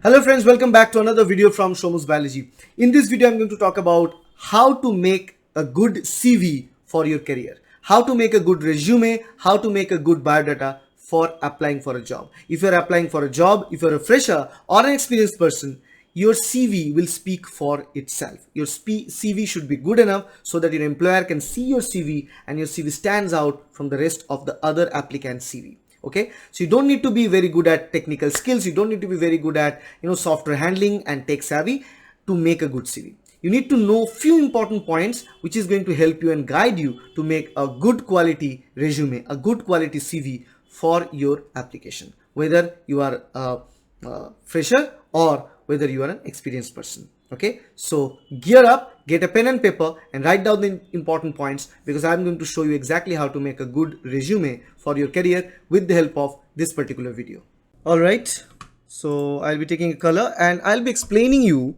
Hello friends, welcome back to another video from Shomu's Biology. In this video, I'm going to talk about how to make a good CV for your career, how to make a good resume, how to make a good biodata for applying for a job. If you're applying for a job, if you're a fresher or an experienced person, your CV will speak for itself. Your CV should be good enough so that your employer can see your CV and your CV stands out from the rest of the other applicant's CV. Okay, so you don't need to be very good at technical skills, you don't need to be very good at software handling and tech savvy to make a good CV. You need to know few important points which is going to help you and guide you to make a good quality resume, a good quality CV for your application, whether you are a fresher or whether you are an experienced person. Okay, so gear up, get a pen and paper and write down the important points, because I'm going to show you exactly how to make a good resume for your career with the help of this particular video. All right, so I'll be taking a color and I'll be explaining you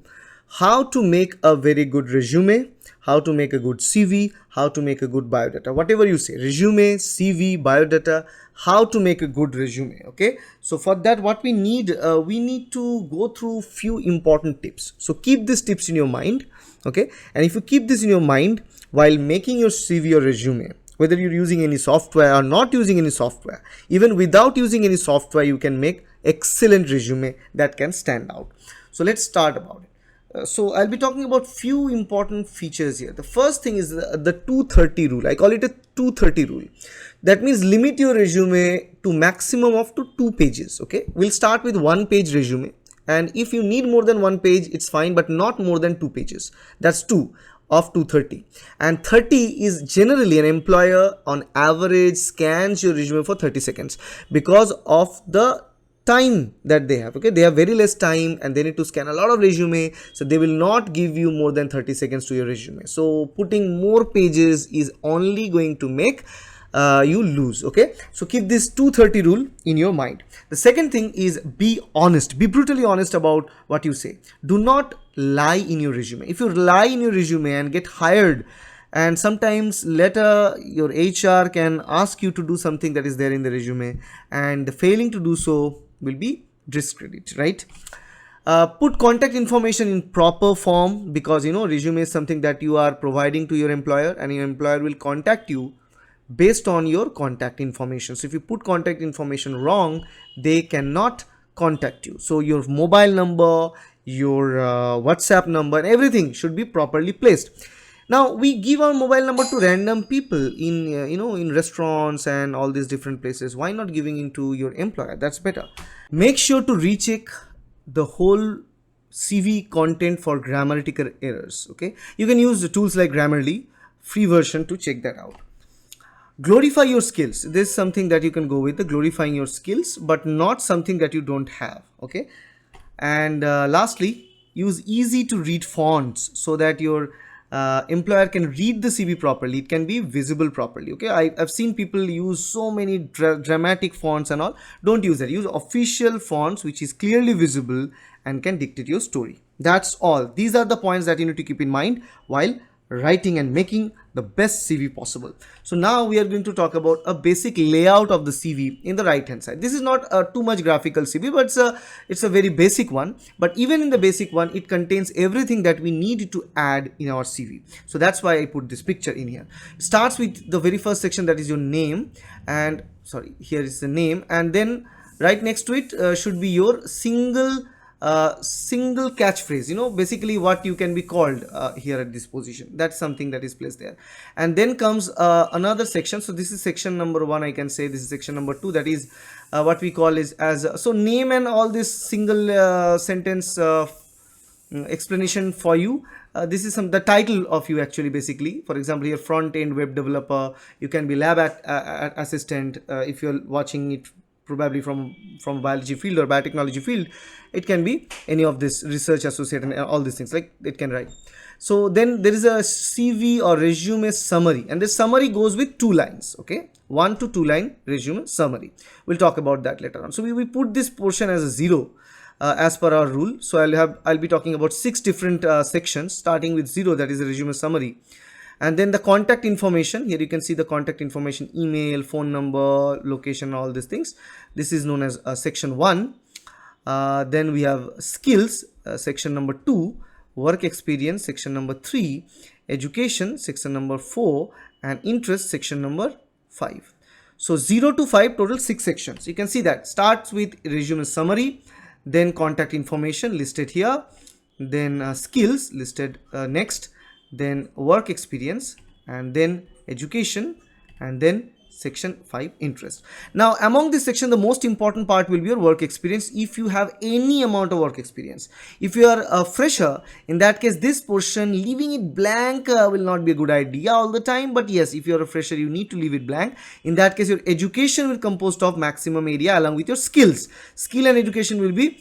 how to make a very good resume, how to make a good CV, how to make a good biodata, whatever you say, resume, CV, biodata, how to make a good resume. Okay, so for that what we need to go through few important tips. So keep these tips in your mind. Okay, and if you keep this in your mind while making your CV or resume, whether you're using any software or not using any software, even without using any software, you can make excellent resume that can stand out. So let's start about it. So I'll be talking about few important features here. The first thing is the 230 rule. I call it a 230 rule. That means limit your resume to maximum of 2 pages. Okay, we'll start with 1 page resume, and if you need more than 1 page, it's fine, but not more than 2 pages. That's 2 of 230, and 30 is generally an employer on average scans your resume for 30 seconds because of the time that they have. Okay, they have very less time and they need to scan a lot of resume, so they will not give you more than 30 seconds to your resume. So putting more pages is only going to make you lose. Okay, so keep this 230 rule in your mind. The second thing is be honest, be brutally honest about what you say. Do not lie in your resume. If you lie in your resume and get hired, and sometimes later your HR can ask you to do something that is there in the resume, and failing to do so will be discredit, right? Put contact information in proper form, because resume is something that you are providing to your employer, and your employer will contact you based on your contact information. So if you put contact information wrong, they cannot contact you. So your mobile number, your WhatsApp number, everything should be properly placed. Now we give our mobile number to random people in in restaurants and all these different places. Why not giving into your employer? That's better. Make sure to recheck the whole CV content for grammatical errors. Okay, you can use the tools like Grammarly, free version, to check that out. Glorify your skills. This is something that you can go with, the glorifying your skills, but not something that you don't have. Okay, and lastly, use easy to read fonts so that your employer can read the CV properly. It can be visible properly. Okay, I've seen people use so many dramatic fonts and all. Don't use that. Use official fonts which is clearly visible and can dictate your story. That's all. These are the points that you need to keep in mind while writing and making the best CV possible. So now we are going to talk about a basic layout of the CV in the right hand side. This is not a too much graphical CV, but it's a very basic one. But even in the basic one, it contains everything that we need to add in our CV. So that's why I put this picture in here. It starts with the very first section, that is your name, and sorry, here is the name, and then right next to it should be your single catchphrase, basically what you can be called here at this position. That's something that is placed there. And then comes another section. So this is section number 1, I can say. This is section number 2, that is what we call is as so name and all this single sentence explanation for you. This is the title of you actually, basically. For example, here front end web developer, you can be lab assistant. If you're watching it probably from biology field or biotechnology field, it can be any of this research associate and all these things, like it can write. So then there is a CV or resume summary, and this summary goes with 2 lines. Okay, 1 to 2 line resume summary. We'll talk about that later on. So we put this portion as a 0 as per our rule. So I'll be talking about 6 different sections starting with 0, that is a resume summary. And then the contact information, here you can see the contact information, email, phone number, location, all these things. This is known as section 1. Then we have skills, section number 2, work experience, section number 3, education, section number 4, and interest, section number 5. So 0 to 5, total 6 sections. You can see that starts with resume summary, then contact information listed here, then skills listed next, then work experience, and then education, and then section 5, interest. Now among this section, the most important part will be your work experience. If you have any amount of work experience, if you are a fresher, in that case this portion leaving it blank will not be a good idea all the time. But yes, if you are a fresher, you need to leave it blank. In that case, your education will composed of maximum area along with your skills. Skill and education will be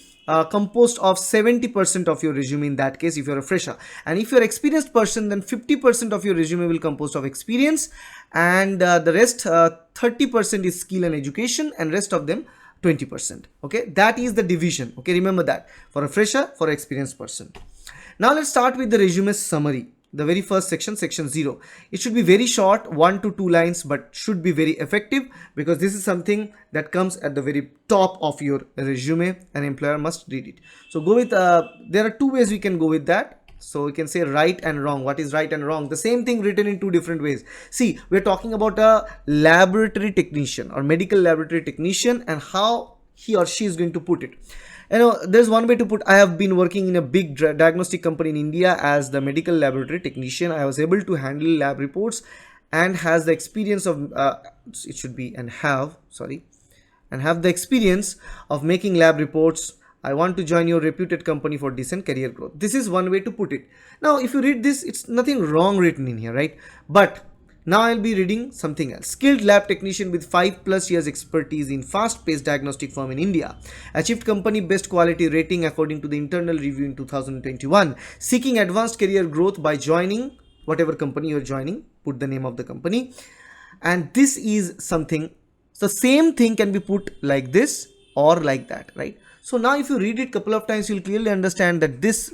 composed of 70% of your resume in that case if you're a fresher. And if you're an experienced person, then 50% of your resume will composed of experience, and the rest 30% is skill and education, and rest of them 20%. Okay, that is the division. Okay, remember that for a fresher, for an experienced person. Now let's start with the resume summary. The very first section, section 0. It should be very short, 1 to 2 lines, but should be very effective, because this is something that comes at the very top of your resume. An employer must read it. So go with, there are 2 ways we can go with that. So we can say right and wrong. What is right and wrong? The same thing written in 2 different ways. See, we're talking about a laboratory technician or medical laboratory technician, and how he or she is going to put it. You know, there's one way to put, I have been working in a big diagnostic company in India as the medical laboratory technician. I was able to handle lab reports and has the experience of, it should be and have the experience of making lab reports. I want to join your reputed company for decent career growth. This is one way to put it. Now, if you read this, it's nothing wrong written in here, right? But now I'll be reading something else. Skilled lab technician with 5+ years expertise in fast-paced diagnostic firm in India. Achieved company best quality rating according to the internal review in 2021. Seeking advanced career growth by joining whatever company you're joining. Put the name of the company. And this is something. So same thing can be put like this or like that, right? So now if you read it a couple of times, you'll clearly understand that this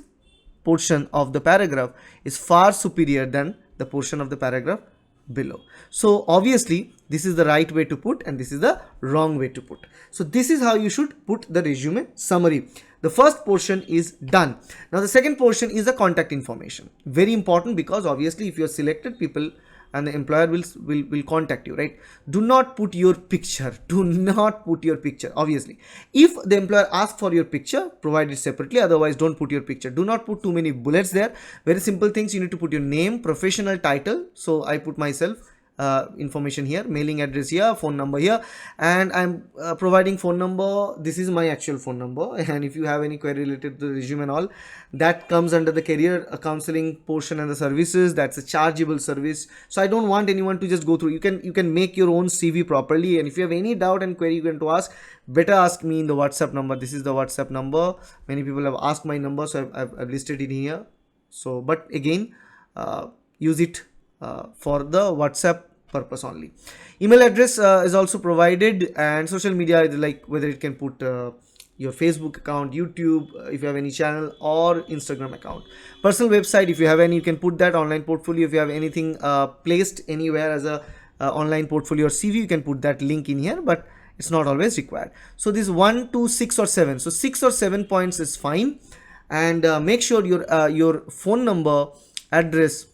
portion of the paragraph is far superior than the portion of the paragraph below. So obviously this is the right way to put, and this is the wrong way to put. So this is how you should put the resume summary. The first portion is done. Now the second portion is the contact information. Very important, because obviously if you're selected, people and the employer will contact you, right? Do not put your picture. Do not put your picture. Obviously, if the employer asks for your picture, provide it separately. Otherwise, don't put your picture. Do not put too many bullets there. Very simple things. You need to put your name, professional title. So I put myself, information here, mailing address here, phone number here, and I'm providing phone number. This is my actual phone number, and if you have any query related to the resume and all, that comes under the career counseling portion and the services. That's a chargeable service, so I don't want anyone to just go through. You can make your own CV properly, and if you have any doubt and query you can to ask, better ask me in the WhatsApp number. This is the WhatsApp number. Many people have asked my number, so I've listed it here. So but again, use it for the WhatsApp purpose only. Email address is also provided, and social media, like whether it can put your Facebook account, YouTube, if you have any channel, or Instagram account. Personal website, if you have any, you can put that. Online portfolio, if you have anything placed anywhere as a online portfolio or CV, you can put that link in here, but it's not always required. So this 1 to 6 or 7, so 6 or 7 points is fine, and make sure your phone number, address,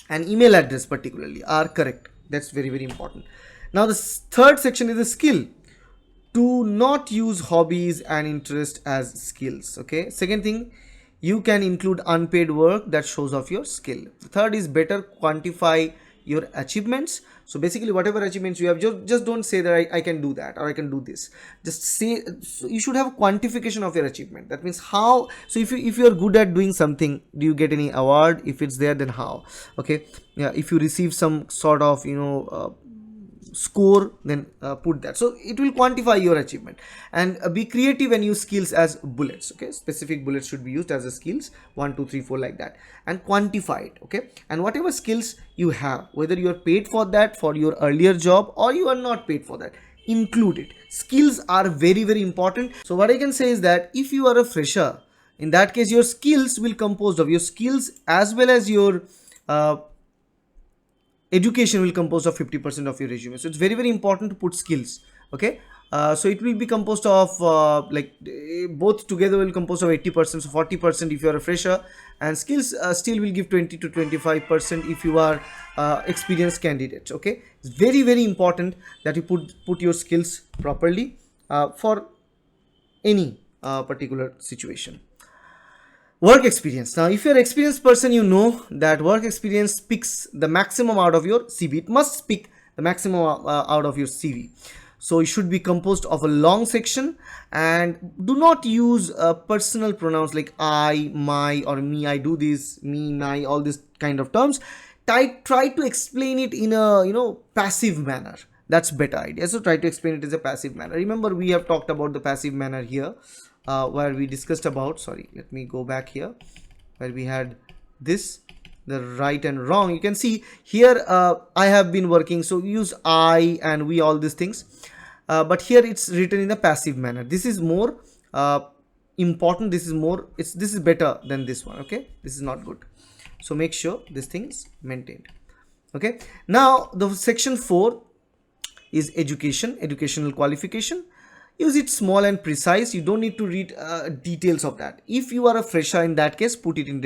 and email address particularly are correct. That's very, very important. Now the third section is the skill. Do not use hobbies and interest as skills. Okay. Second thing, you can include unpaid work that shows off your skill. The third is better quantify your achievements. So basically whatever achievements you have, just don't say that I can do that or I can do this. Just say, so you should have a quantification of your achievement. That means how. So if you are good at doing something, do you get any award? If it's there, then how? Okay. Yeah, if you receive some sort of score, then put that. So it will quantify your achievement, and be creative and use skills as bullets. Okay, specific bullets should be used as a skills, 1 2 3 4 like that, and quantify it. Okay, and whatever skills you have, whether you are paid for that for your earlier job or you are not paid for that, include it. Skills are very, very important. So what I can say is that if you are a fresher, in that case your skills will composed of your skills as well as your education will compose of 50% of your resume. So it's very, very important to put skills. Okay, So it will be composed of both together will compose of 80%, so 40% if you are a fresher, and skills still will give 20 to 25% if you are experienced candidate. Okay, it's very very important that you put your skills properly for any particular situation. Work experience. Now, if you're an experienced person, you know that work experience speaks the maximum out of your CV. It must speak the maximum out of your CV. So it should be composed of a long section, and do not use personal pronouns like I, my, or me. I do this, me, my, all these kind of terms. Try to explain it in a passive manner. That's better idea. So try to explain it as a passive manner. Remember, we have talked about the passive manner here, where we discussed about, sorry, let me go back here, where we had this, the right and wrong. You can see here I have been working, so use I and we, all these things, but here it's written in a passive manner. This is more important. This is better than this one. Okay, this is not good, so make sure this thing is maintained. Okay, now the section 4 is educational qualification. Use it small and precise. You don't need to read details of that. If you are a fresher, in that case, put it in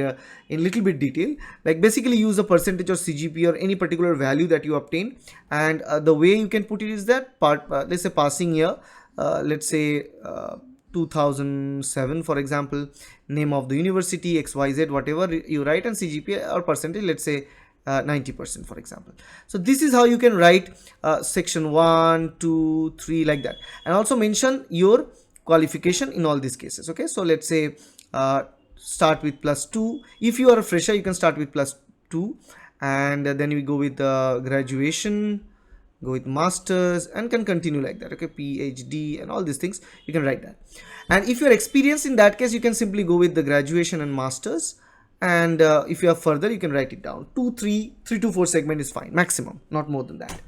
little bit detail, like basically use a percentage or CGP or any particular value that you obtain, and the way you can put it is that let's say passing year, let's say 2007 for example, name of the university, XYZ, whatever you write, and CGPA or percentage, let's say 90% for example. So this is how you can write section 1, 2, 3 like that, and also mention your qualification in all these cases. Okay, so let's say start with +2. If you are a fresher, you can start with +2, and then we go with graduation, go with masters, and can continue like that. Okay, PhD and all these things, you can write that. And if you're experienced, in that case you can simply go with the graduation and masters, and if you have further, you can write it down. 3 to 4 segment is fine, maximum, not more than that.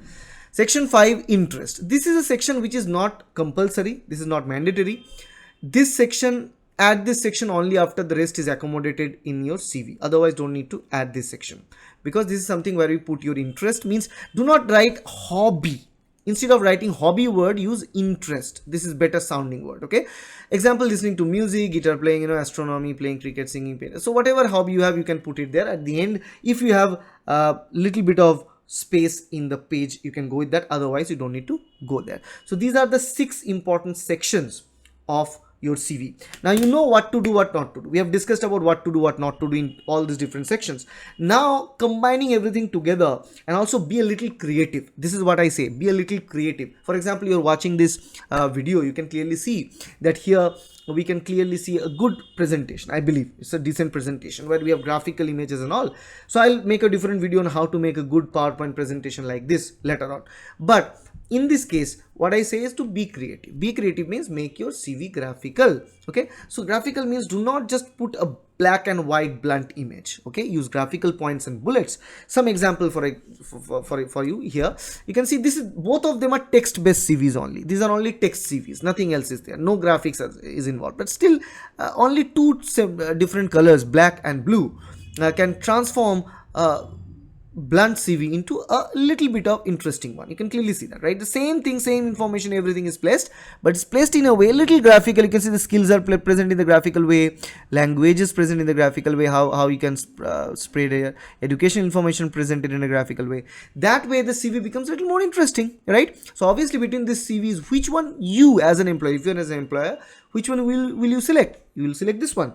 Section 5, interest. This is a section which is not compulsory, this is not mandatory. This section, add this section only after the rest is accommodated in your CV. Otherwise don't need to add this section, because this is something where you put your interest. Means do not write hobby. Instead of writing hobby word, use interest. This is better sounding word. Okay, example, listening to music, guitar playing, astronomy, playing cricket, singing, painting. So whatever hobby you have, you can put it there at the end. If you have a little bit of space in the page, you can go with that. Otherwise you don't need to go there. So these are the 6 important sections of your CV. Now you know what to do, what not to do. We have discussed about what to do, what not to do in all these different sections. Now combining everything together, and also be a little creative. This is what I say, be a little creative. For example, you're watching this video, you can clearly see that here we can clearly see a good presentation. I believe it's a decent presentation where we have graphical images and all. So I'll make a different video on how to make a good PowerPoint presentation like this later on. But in this case, what I say is to be creative. Be creative means make your CV graphical. Okay, so graphical means do not just put a black and white blunt image. Okay, use graphical points and bullets. Some example for you here. You can see this is, both of them are text based CVs only. These are only text CVs, nothing else is there, no graphics is involved, but still only 2 different colors, black and blue, can transform blunt CV into a little bit of interesting one. You can clearly see that, right? The same thing, same information, everything is placed, but it's placed in a way little graphical. You can see the skills are present in the graphical way, languages present in the graphical way, how you can spread education information presented in a graphical way. That way the CV becomes a little more interesting, right? So obviously between these CVs, which one you as an employee, if you're as an employer, which one will you select? You will select this one.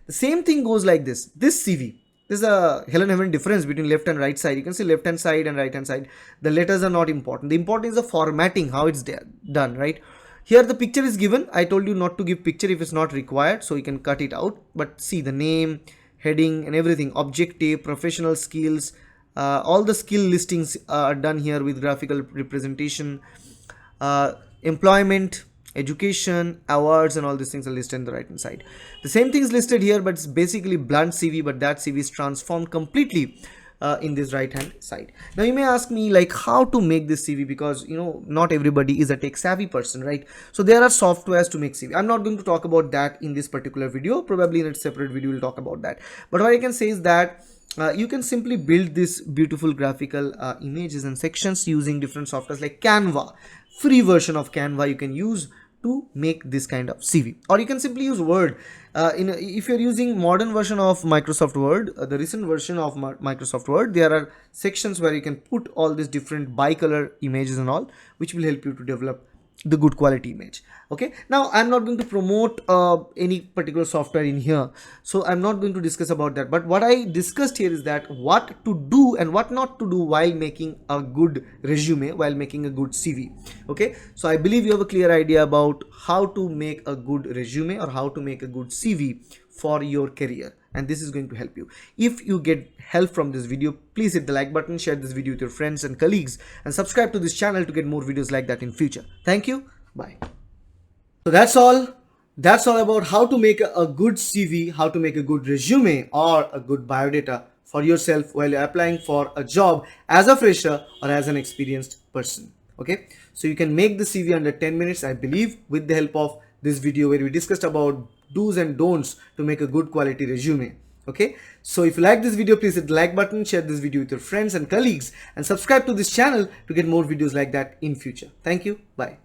The same thing goes like this. This CV, there's a hell and heaven difference between left and right side. You can see left hand side and right hand side. The letters are not important. The important is the formatting, how it's done, right? Here the picture is given. I told you not to give picture if it's not required, so you can cut it out. But see the name, heading and everything, objective, professional skills, all the skill listings are done here with graphical representation. Employment, education, awards, and all these things are listed on the right hand side. The same thing is listed here, but it's basically blunt CV, but that CV is transformed completely in this right hand side. Now you may ask me like how to make this CV, because not everybody is a tech savvy person, right? So there are softwares to make CV. I'm not going to talk about that in this particular video. Probably in a separate video we'll talk about that. But what I can say is that you can simply build this beautiful graphical images and sections using different softwares like Canva. free version of Canva you can use to make this kind of CV. Or you can simply use Word. If you're using modern version of Microsoft Word, the recent version of Microsoft Word, there are sections where you can put all these different bicolor images and all, which will help you to develop the good quality image. Okay, now I'm not going to promote any particular software in here, so I'm not going to discuss about that. But what I discussed here is that what to do and what not to do while making a good resume, while making a good CV. Okay, so I believe you have a clear idea about how to make a good resume or how to make a good CV for your career, and this is going to help you. If you get help from this video, please hit the like button, share this video with your friends and colleagues, and subscribe to this channel to get more videos like that in future. Thank you. Bye. So that's all about how to make a good CV, how to make a good resume or a good biodata for yourself while you're applying for a job as a fresher or as an experienced person. Okay, so you can make the CV under 10 minutes, I believe, with the help of this video where we discussed about do's and don'ts to make a good quality resume. Okay, so if you like this video, please hit the like button, share this video with your friends and colleagues, and subscribe to this channel to get more videos like that in future. Thank you. Bye.